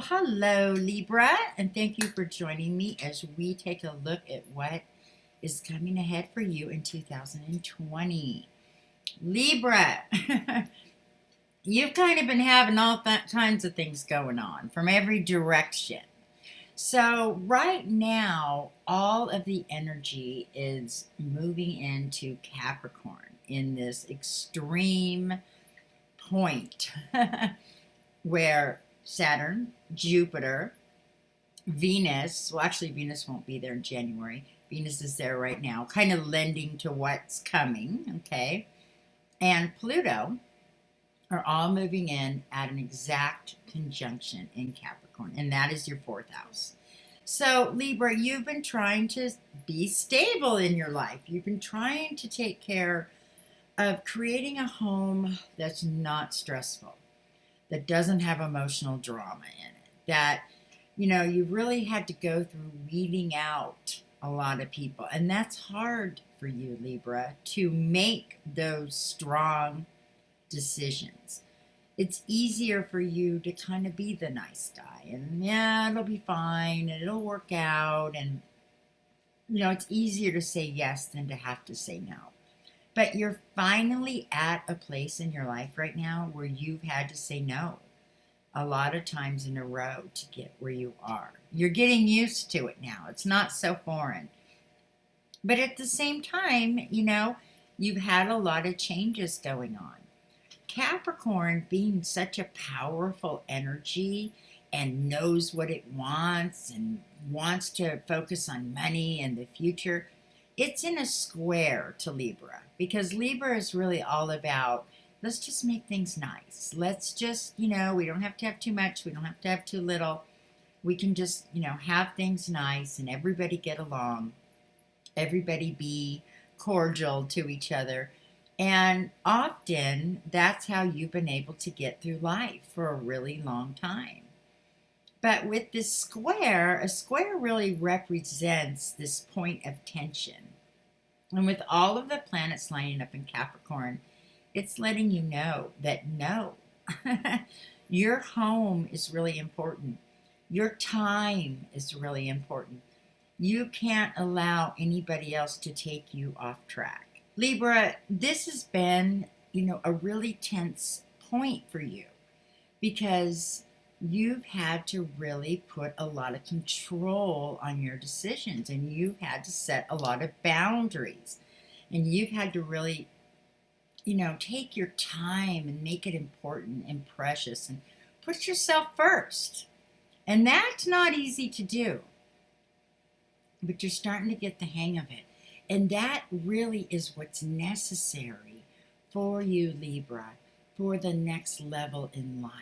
Hello, Libra, and thank you for joining me as we take a look at what is coming ahead for you in 2020. Libra, you've kind of been having all kinds of things going on from every direction. So, right now, all of the energy is moving into Capricorn in this extreme point where Saturn, Jupiter, Venus, well, actually, Venus won't be there in January. Venus is there right now, kind of lending to what's coming, okay? And Pluto are all moving in at an exact conjunction in Capricorn, and that is your fourth house. So, Libra, you've been trying to be stable in your life. You've been trying to take care of creating a home that's not stressful, that doesn't have emotional drama in it, that, you really had to go through weeding out a lot of people. And that's hard for you, Libra, to make those strong decisions. It's easier for you to kind of be the nice guy and, yeah, it'll be fine and it'll work out. And, it's easier to say yes than to have to say no. But you're finally at a place in your life right now where you've had to say no a lot of times in a row to get where you are. You're getting used to it now. It's not so foreign. But at the same time, you've had a lot of changes going on. Capricorn being such a powerful energy and knows what it wants and wants to focus on money and the future, it's in a square to Libra, because Libra is really all about, let's just make things nice. Let's just, we don't have to have too much. We don't have to have too little. We can just, have things nice and everybody get along. Everybody be cordial to each other. And often that's how you've been able to get through life for a really long time. But with this square, a square really represents this point of tension. And with all of the planets lining up in Capricorn, it's letting you know that no, your home is really important. Your time is really important. You can't allow anybody else to take you off track. Libra, this has been, a really tense point for you because you've had to really put a lot of control on your decisions, and you've had to set a lot of boundaries, and you've had to really, take your time and make it important and precious and put yourself first. And that's not easy to do, but you're starting to get the hang of it. And that really is what's necessary for you, Libra, for the next level in life.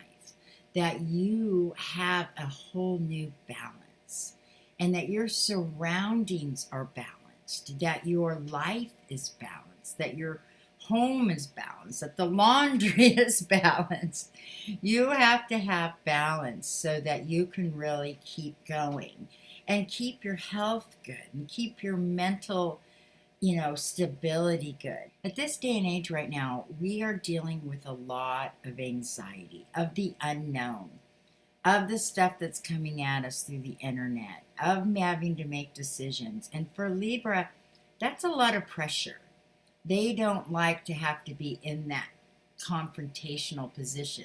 That you have a whole new balance, and that your surroundings are balanced, that your life is balanced, that your home is balanced, that the laundry is balanced. You have to have balance so that you can really keep going and keep your health good and keep your mental stability good. At this day and age right now, we are dealing with a lot of anxiety, of the unknown, of the stuff that's coming at us through the internet, of having to make decisions. And for Libra, that's a lot of pressure. They don't like to have to be in that confrontational position.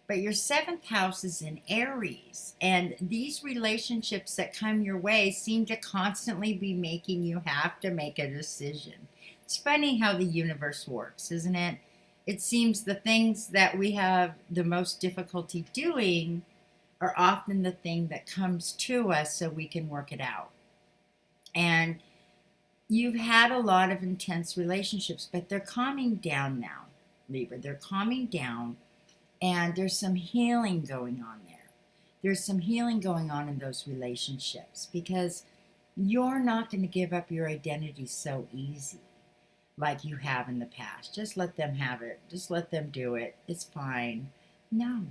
But your seventh house is in Aries, and these relationships that come your way seem to constantly be making you have to make a decision. It's funny how the universe works, isn't it? It seems the things that we have the most difficulty doing are often the thing that comes to us so we can work it out. And you've had a lot of intense relationships, but they're calming down now, Libra. They're calming down. And there's some healing going on there. There's some healing going on in those relationships because you're not going to give up your identity so easy like you have in the past. Just let them have it. Just let them do it. It's fine. No,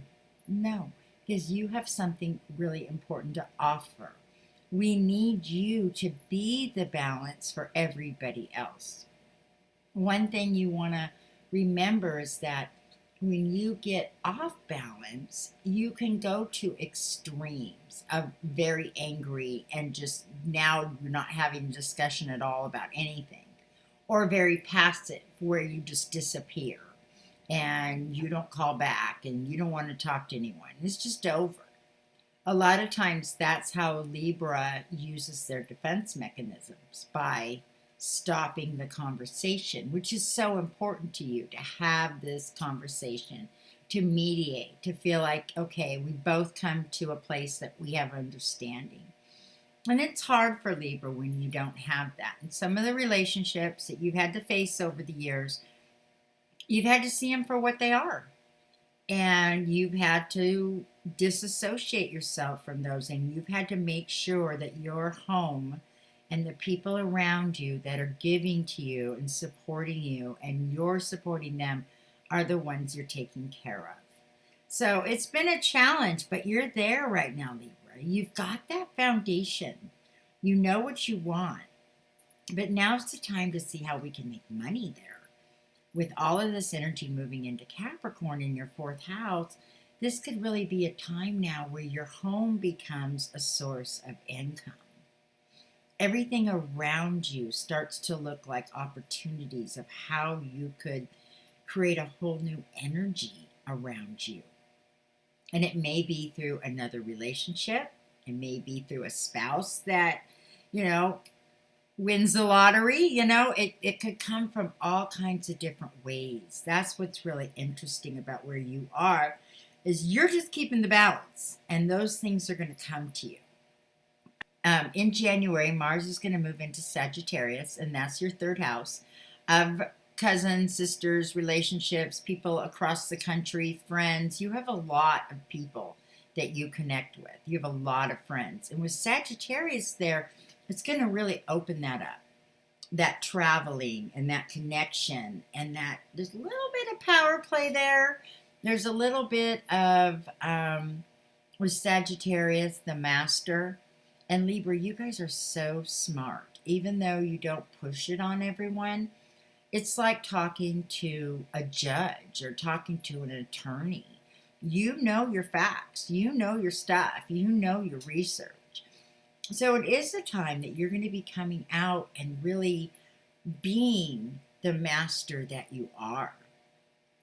because you have something really important to offer. We need you to be the balance for everybody else. One thing you want to remember is that when you get off balance, you can go to extremes of very angry and just now you're not having a discussion at all about anything, or very passive where you just disappear and you don't call back and you don't want to talk to anyone. It's just over. A lot of times that's how Libra uses their defense mechanisms, by stopping the conversation, which is so important to you, to have this conversation, to mediate, to feel like, okay, we both come to a place that we have understanding. And it's hard for Libra when you don't have that. And some of the relationships that you've had to face over the years, you've had to see them for what they are. And you've had to disassociate yourself from those, and you've had to make sure that your home and the people around you that are giving to you and supporting you and you're supporting them are the ones you're taking care of. So it's been a challenge, but you're there right now, Libra. You've got that foundation. You know what you want. But now's the time to see how we can make money there. With all of this energy moving into Capricorn in your fourth house, this could really be a time now where your home becomes a source of income. Everything around you starts to look like opportunities of how you could create a whole new energy around you. And it may be through another relationship. It may be through a spouse that, wins the lottery. It could come from all kinds of different ways. That's what's really interesting about where you are, is you're just keeping the balance, and those things are going to come to you. In January, Mars is going to move into Sagittarius, and that's your third house of cousins, sisters, relationships, people across the country, friends. You have a lot of people that you connect with. You have a lot of friends. And with Sagittarius there, it's going to really open that up, that traveling and that connection, and that there's a little bit of power play there. There's a little bit of, with Sagittarius, the master. And Libra, you guys are so smart. Even though you don't push it on everyone, it's like talking to a judge or talking to an attorney. You know your facts. You know your stuff. You know your research. So it is a time that you're going to be coming out and really being the master that you are.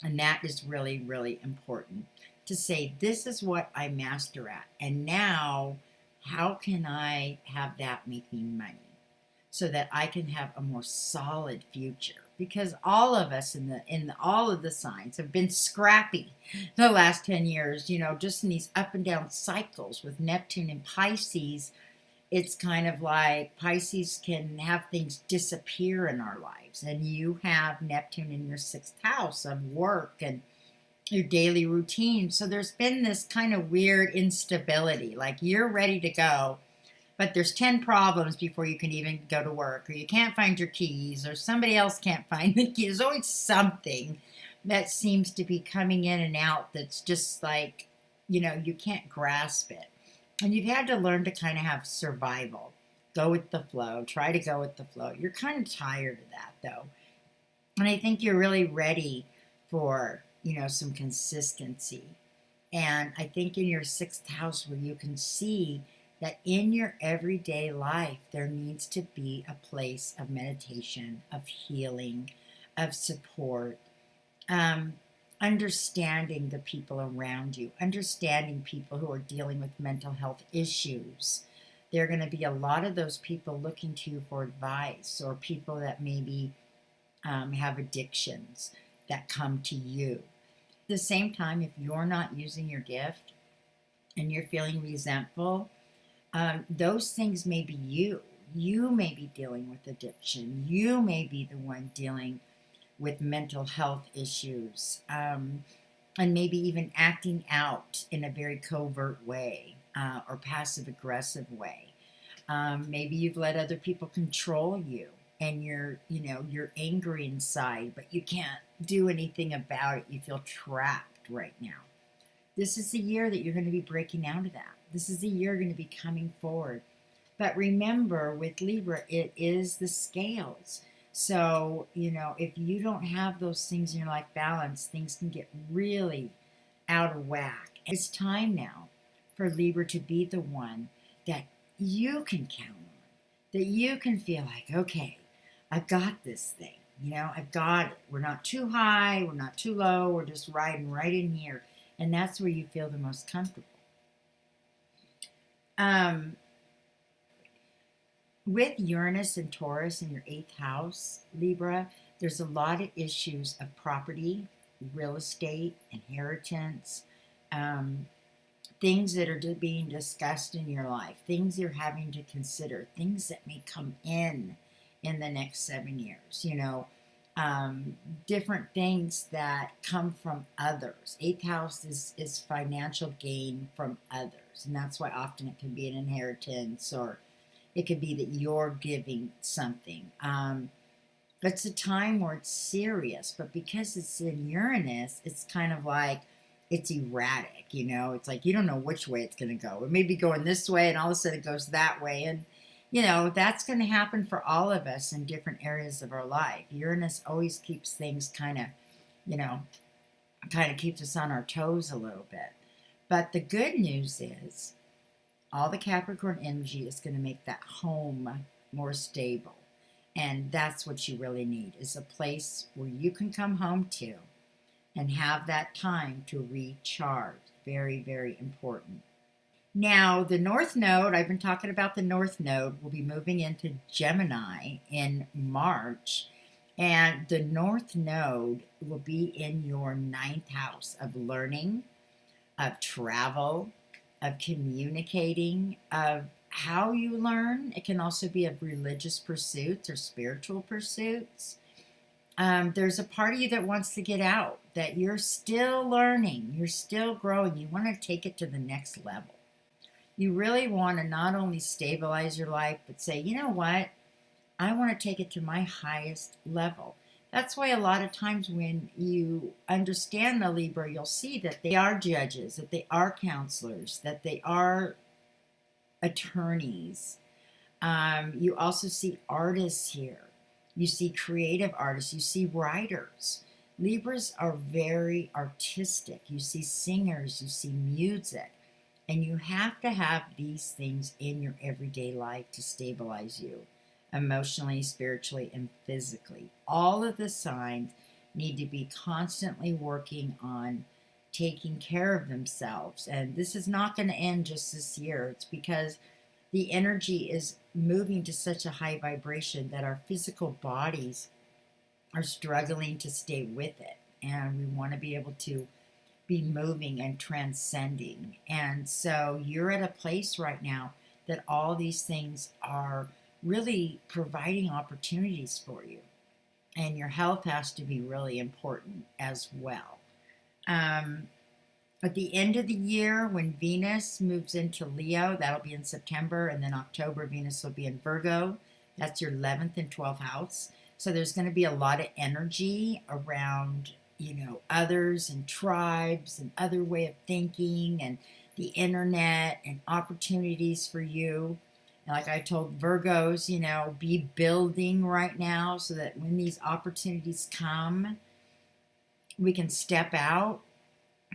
And that is really, really important to say, this is what I master at. And now, how can I have that make me money so that I can have a more solid future? Because all of us in all of the signs have been scrappy the last 10 years, just in these up and down cycles with Neptune and Pisces. It's kind of like Pisces can have things disappear in our lives. And you have Neptune in your sixth house of work and your daily routine. So there's been this kind of weird instability. Like you're ready to go, but there's 10 problems before you can even go to work. Or you can't find your keys, or somebody else can't find the keys. There's always something that seems to be coming in and out that's just like, you can't grasp it. And you've had to learn to kind of have survival. Go with the flow. Try to go with the flow. You're kind of tired of that, though. And I think you're really ready for, some consistency. And I think in your sixth house, where you can see that in your everyday life, there needs to be a place of meditation, of healing, of support, understanding the people around you, understanding people who are dealing with mental health issues. There are going to be a lot of those people looking to you for advice, or people that maybe have addictions that come to you. At the same time, if you're not using your gift and you're feeling resentful, those things may be you. You may be dealing with addiction. You may be the one dealing with mental health issues, and maybe even acting out in a very covert way, or passive aggressive way. Maybe you've let other people control you, and you're angry inside, but you can't do anything about it. You feel trapped right now. This is the year that you're going to be breaking out of that. This is the year you're going to be coming forward. But remember, with Libra, it is the scales. So, if you don't have those things in your life balanced, things can get really out of whack. It's time now for Libra to be the one that you can count on, that you can feel like, okay, I've got this thing. I've got it. We're not too high, we're not too low, we're just riding right in here. And that's where you feel the most comfortable. With Uranus and Taurus in your 8th house, Libra, there's a lot of issues of property, real estate, inheritance, things that are being discussed in your life, things you're having to consider, things that may come in the next 7 years, different things that come from others. 8th house is financial gain from others, and that's why often it can be an inheritance, or it could be that you're giving something. It's a time where it's serious, but because it's in Uranus, it's kind of like it's erratic, It's like you don't know which way it's going to go. It may be going this way, and all of a sudden it goes that way. And, that's going to happen for all of us in different areas of our life. Uranus always keeps things kind of keeps us on our toes a little bit. But the good news is all the Capricorn energy is going to make that home more stable. And that's what you really need, is a place where you can come home to and have that time to recharge. Very, very important. Now, the North Node, I've been talking about the North Node, will be moving into Gemini in March. And the North Node will be in your 9th house of learning, of travel, of communicating, of how you learn. It can also be of religious pursuits or spiritual pursuits. There's a part of you that wants to get out, that you're still learning, you're still growing. You want to take it to the next level. You really want to not only stabilize your life, but say, you know what? I want to take it to my highest level. That's why a lot of times when you understand the Libra, you'll see that they are judges, that they are counselors, that they are attorneys. You also see artists here. You see creative artists. You see writers. Libras are very artistic. You see singers. You see music. And you have to have these things in your everyday life to stabilize you emotionally, spiritually, and physically. All of the signs need to be constantly working on taking care of themselves. And this is not going to end just this year. It's because the energy is moving to such a high vibration that our physical bodies are struggling to stay with it. And we want to be able to be moving and transcending. And so you're at a place right now that all these things are really providing opportunities for you. And your health has to be really important as well. At the end of the year, when Venus moves into Leo, that'll be in September, and then October, Venus will be in Virgo. That's your 11th and 12th house. So there's going to be a lot of energy around, others and tribes and other way of thinking and the internet and opportunities for you. And like I told Virgos, be building right now so that when these opportunities come, we can step out.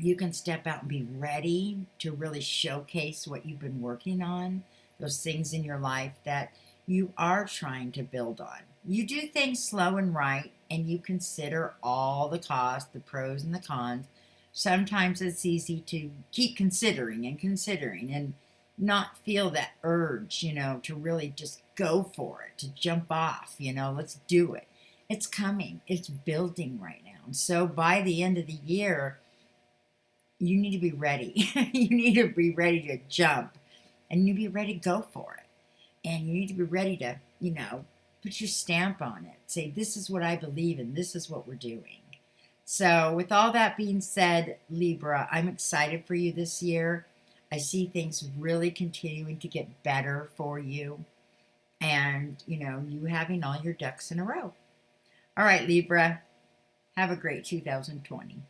You can step out and be ready to really showcase what you've been working on, those things in your life that you are trying to build on. You do things slow and right, and you consider all the costs, the pros and the cons. Sometimes it's easy to keep considering and not feel that urge, to really just go for it, to jump off, let's do it. It's coming. It's building right now. And so by the end of the year, you need to be ready. You need to be ready to jump, and you need to be ready to go for it. And you need to be ready to, put your stamp on it. Say, this is what I believe in. This is what we're doing. So with all that being said, Libra, I'm excited for you this year. I see things really continuing to get better for you. And, you having all your ducks in a row. All right, Libra, have a great 2020.